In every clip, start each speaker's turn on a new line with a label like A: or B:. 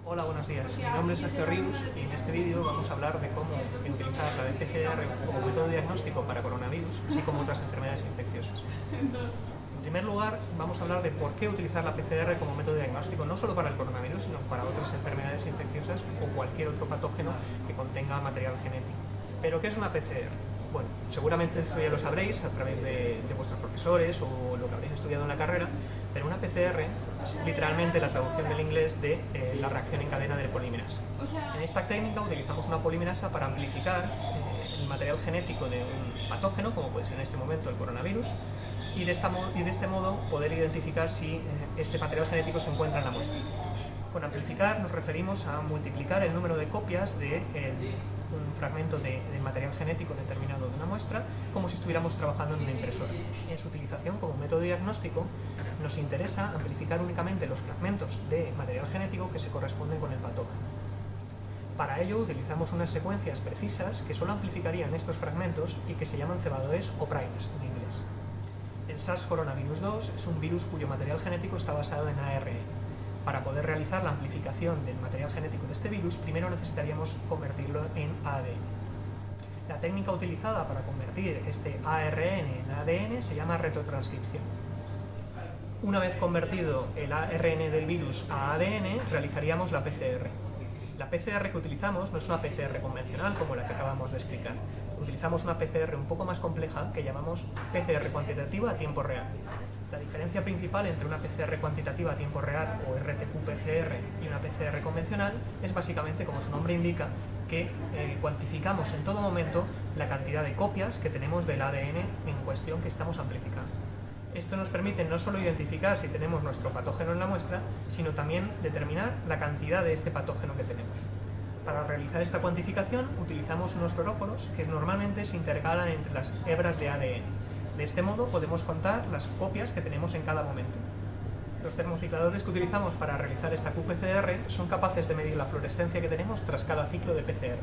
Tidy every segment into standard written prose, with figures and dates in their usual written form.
A: Hola, buenos días. Mi nombre es Sergio Ríos y en este vídeo vamos a hablar de cómo utilizar la PCR como método diagnóstico para coronavirus, así como otras enfermedades infecciosas. En primer lugar, vamos a hablar de por qué utilizar la PCR como método diagnóstico, no solo para el coronavirus, sino para otras enfermedades infecciosas o cualquier otro patógeno que contenga material genético. ¿Pero qué es una PCR? Bueno, seguramente esto ya lo sabréis a través de vuestros profesores o lo que habréis estudiado en la carrera, pero una PCR es literalmente la traducción del inglés de la reacción en cadena de polimerasa. En esta técnica utilizamos una polimerasa para amplificar el material genético de un patógeno, como puede ser en este momento el coronavirus, y de este modo poder identificar si este material genético se encuentra en la muestra. Con amplificar nos referimos a multiplicar el número de copias de un fragmento de material genético determinado de una muestra, como si estuviéramos trabajando en una impresora. En su utilización como método diagnóstico nos interesa amplificar únicamente los fragmentos de material genético que se corresponden con el patógeno. Para ello utilizamos unas secuencias precisas que solo amplificarían estos fragmentos y que se llaman cebadores o primers en inglés. El SARS-CoV-2 es un virus cuyo material genético está basado en ARN. Para poder realizar la amplificación del material genético de este virus, primero necesitaríamos convertirlo en ADN. La técnica utilizada para convertir este ARN en ADN se llama retrotranscripción. Una vez convertido el ARN del virus a ADN, realizaríamos la PCR. La PCR que utilizamos no es una PCR convencional como la que acabamos de explicar. Utilizamos una PCR un poco más compleja que llamamos PCR cuantitativa a tiempo real. La diferencia principal entre una PCR cuantitativa a tiempo real o RT-qPCR y una PCR convencional es básicamente, como su nombre indica, que cuantificamos en todo momento la cantidad de copias que tenemos del ADN en cuestión que estamos amplificando. Esto nos permite no solo identificar si tenemos nuestro patógeno en la muestra, sino también determinar la cantidad de este patógeno que tenemos. Para realizar esta cuantificación utilizamos unos fluoróforos que normalmente se intercalan entre las hebras de ADN. De este modo podemos contar las copias que tenemos en cada momento. Los termocicladores que utilizamos para realizar esta qPCR son capaces de medir la fluorescencia que tenemos tras cada ciclo de PCR.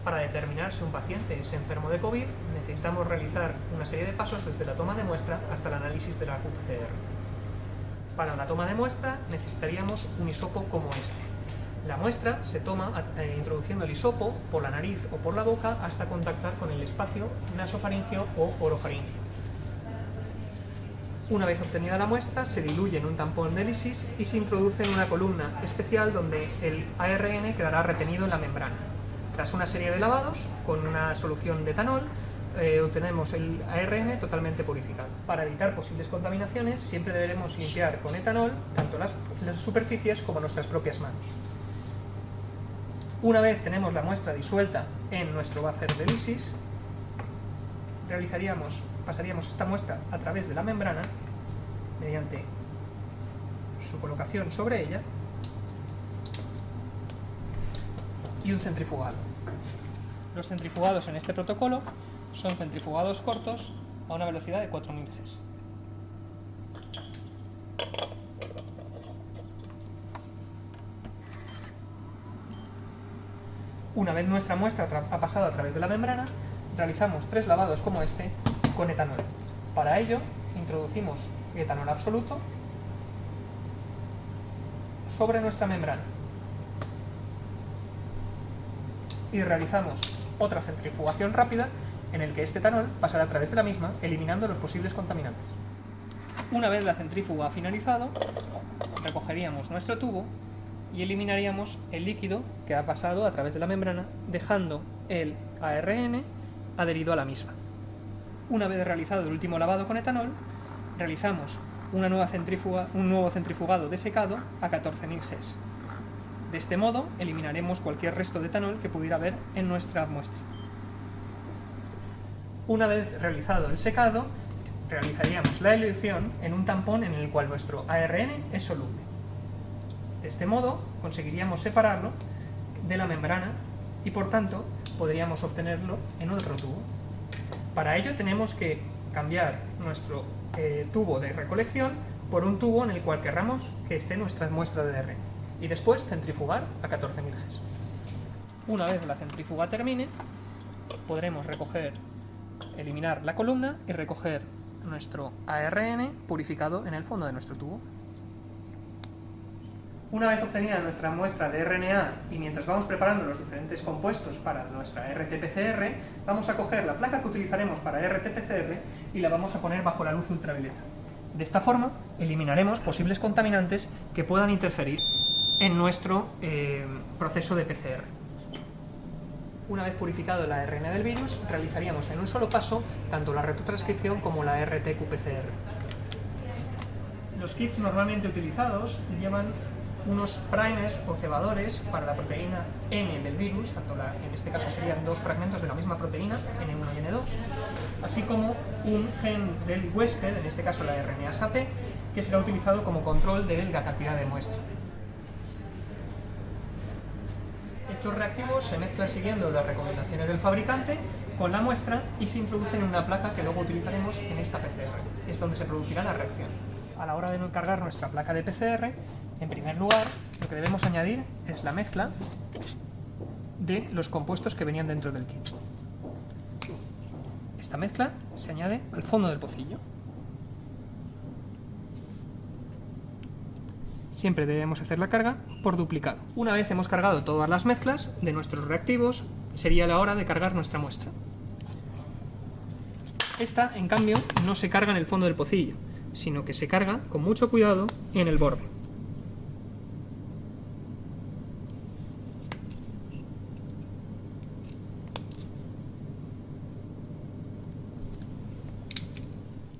A: Para determinar si un paciente es enfermo de COVID, necesitamos realizar una serie de pasos desde la toma de muestra hasta el análisis de la qPCR. Para la toma de muestra necesitaríamos un hisopo como este. La muestra se toma introduciendo el hisopo por la nariz o por la boca hasta contactar con el espacio nasofaringeo o orofaringeo. Una vez obtenida la muestra, se diluye en un tampón de lisis y se introduce en una columna especial donde el ARN quedará retenido en la membrana. Tras una serie de lavados, con una solución de etanol, obtenemos el ARN totalmente purificado. Para evitar posibles contaminaciones, siempre deberemos limpiar con etanol tanto las superficies como nuestras propias manos. Una vez tenemos la muestra disuelta en nuestro buffer de lisis, pasaríamos esta muestra a través de la membrana mediante su colocación sobre ella y un centrifugado. Los centrifugados en este protocolo son centrifugados cortos a una velocidad de 4000 Gs. Una vez nuestra muestra ha pasado a través de la membrana, realizamos 3 lavados como este con etanol. Para ello, introducimos etanol absoluto sobre nuestra membrana y realizamos otra centrifugación rápida en el que este etanol pasará a través de la misma, eliminando los posibles contaminantes. Una vez la centrífuga ha finalizado, recogeríamos nuestro tubo y eliminaríamos el líquido que ha pasado a través de la membrana, dejando el ARN adherido a la misma. Una vez realizado el último lavado con etanol, realizamos un nuevo centrifugado de secado a 14000 Gs. De este modo, eliminaremos cualquier resto de etanol que pudiera haber en nuestra muestra. Una vez realizado el secado, realizaríamos la dilución en un tampón en el cual nuestro ARN es soluble. De este modo, conseguiríamos separarlo de la membrana y, por tanto, podríamos obtenerlo en otro tubo. Para ello tenemos que cambiar nuestro tubo de recolección por un tubo en el cual querramos que esté nuestra muestra de ARN y después centrifugar a 14000 Gs. Una vez la centrífuga termine, podremos eliminar la columna y recoger nuestro ARN purificado en el fondo de nuestro tubo. Una vez obtenida nuestra muestra de RNA y mientras vamos preparando los diferentes compuestos para nuestra RT-PCR, vamos a coger la placa que utilizaremos para RT-PCR y la vamos a poner bajo la luz ultravioleta. De esta forma eliminaremos posibles contaminantes que puedan interferir en nuestro proceso de PCR. Una vez purificado la RNA del virus, realizaríamos en un solo paso tanto la retrotranscripción como la RT-qPCR. Los kits normalmente utilizados llevan unos primers o cebadores para la proteína N del virus, en este caso serían dos fragmentos de la misma proteína, N1 y N2, así como un gen del huésped, en este caso la RNA-SAP, que será utilizado como control de la cantidad de muestra. Estos reactivos se mezclan siguiendo las recomendaciones del fabricante con la muestra y se introducen en una placa que luego utilizaremos en esta PCR. Es donde se producirá la reacción. A la hora de cargar nuestra placa de PCR, en primer lugar, lo que debemos añadir es la mezcla de los compuestos que venían dentro del kit. Esta mezcla se añade al fondo del pocillo. Siempre debemos hacer la carga por duplicado. Una vez hemos cargado todas las mezclas de nuestros reactivos, sería la hora de cargar nuestra muestra. Esta, en cambio, no se carga en el fondo del pocillo, sino que se carga con mucho cuidado en el borde.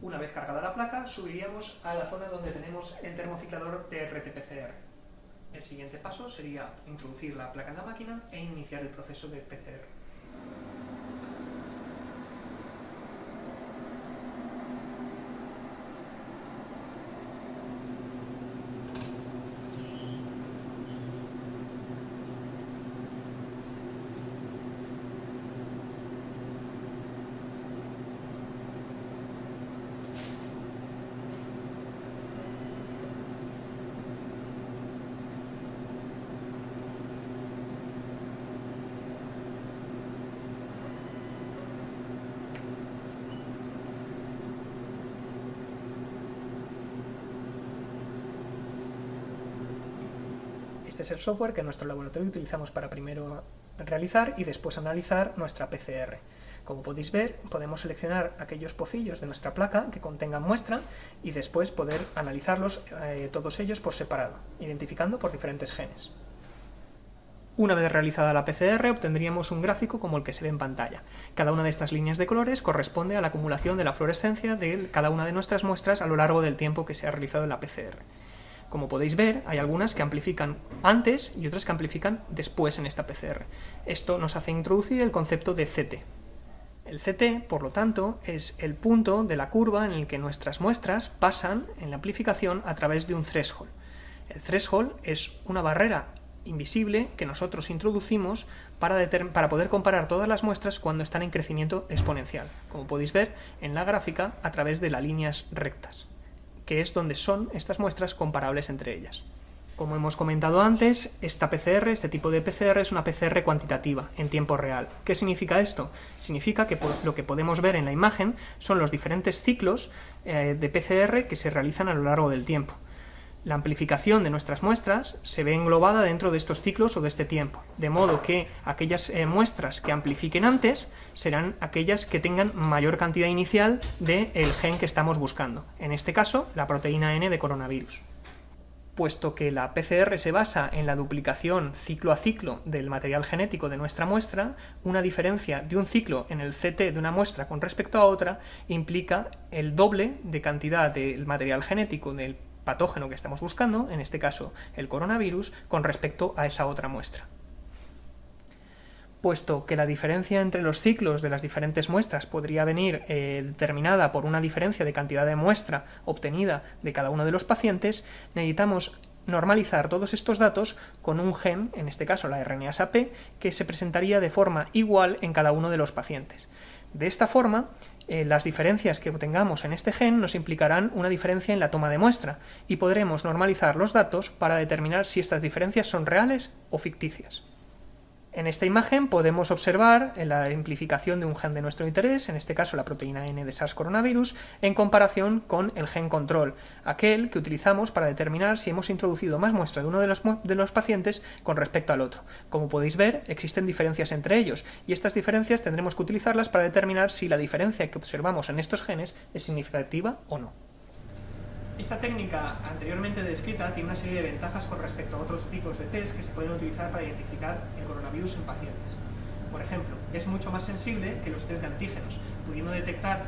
A: Una vez cargada la placa, subiríamos a la zona donde tenemos el termociclador de RT-PCR. El siguiente paso sería introducir la placa en la máquina e iniciar el proceso de PCR. Este es el software que en nuestro laboratorio utilizamos para primero realizar y después analizar nuestra PCR. Como podéis ver, podemos seleccionar aquellos pocillos de nuestra placa que contengan muestra y después poder analizarlos todos ellos por separado, identificando por diferentes genes. Una vez realizada la PCR, obtendríamos un gráfico como el que se ve en pantalla. Cada una de estas líneas de colores corresponde a la acumulación de la fluorescencia de cada una de nuestras muestras a lo largo del tiempo que se ha realizado en la PCR. Como podéis ver, hay algunas que amplifican antes y otras que amplifican después en esta PCR. Esto nos hace introducir el concepto de CT. El CT, por lo tanto, es el punto de la curva en el que nuestras muestras pasan en la amplificación a través de un threshold. El threshold es una barrera invisible que nosotros introducimos para poder comparar todas las muestras cuando están en crecimiento exponencial, como podéis ver en la gráfica a través de las líneas rectas, que es donde son estas muestras comparables entre ellas. Como hemos comentado antes, este tipo de PCR es una PCR cuantitativa, en tiempo real. ¿Qué significa esto? Significa que lo que podemos ver en la imagen son los diferentes ciclos de PCR que se realizan a lo largo del tiempo. La amplificación de nuestras muestras se ve englobada dentro de estos ciclos o de este tiempo, de modo que aquellas muestras que amplifiquen antes serán aquellas que tengan mayor cantidad inicial del gen que estamos buscando, en este caso la proteína N de coronavirus. Puesto que la PCR se basa en la duplicación ciclo a ciclo del material genético de nuestra muestra, una diferencia de un ciclo en el CT de una muestra con respecto a otra implica el doble de cantidad del material genético del patógeno que estamos buscando, en este caso el coronavirus, con respecto a esa otra muestra. Puesto que la diferencia entre los ciclos de las diferentes muestras podría venir determinada por una diferencia de cantidad de muestra obtenida de cada uno de los pacientes, necesitamos normalizar todos estos datos con un gen, en este caso la RNA-SAP, que se presentaría de forma igual en cada uno de los pacientes. De esta forma, las diferencias que obtengamos en este gen nos implicarán una diferencia en la toma de muestra y podremos normalizar los datos para determinar si estas diferencias son reales o ficticias. En esta imagen podemos observar la amplificación de un gen de nuestro interés, en este caso la proteína N de SARS coronavirus, en comparación con el gen control, aquel que utilizamos para determinar si hemos introducido más muestra de uno de los pacientes con respecto al otro. Como podéis ver, existen diferencias entre ellos, y estas diferencias tendremos que utilizarlas para determinar si la diferencia que observamos en estos genes es significativa o no. Esta técnica anteriormente descrita tiene una serie de ventajas con respecto a otros tipos de test que se pueden utilizar para identificar el coronavirus en pacientes. Por ejemplo, es mucho más sensible que los test de antígenos, pudiendo detectar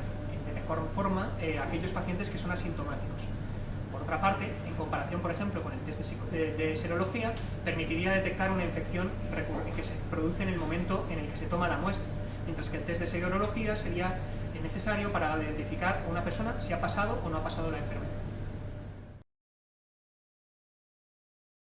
A: de mejor forma aquellos pacientes que son asintomáticos. Por otra parte, en comparación, por ejemplo, con el test de serología, permitiría detectar una infección que se produce en el momento en el que se toma la muestra, mientras que el test de serología sería necesario para identificar a una persona si ha pasado o no ha pasado la enfermedad.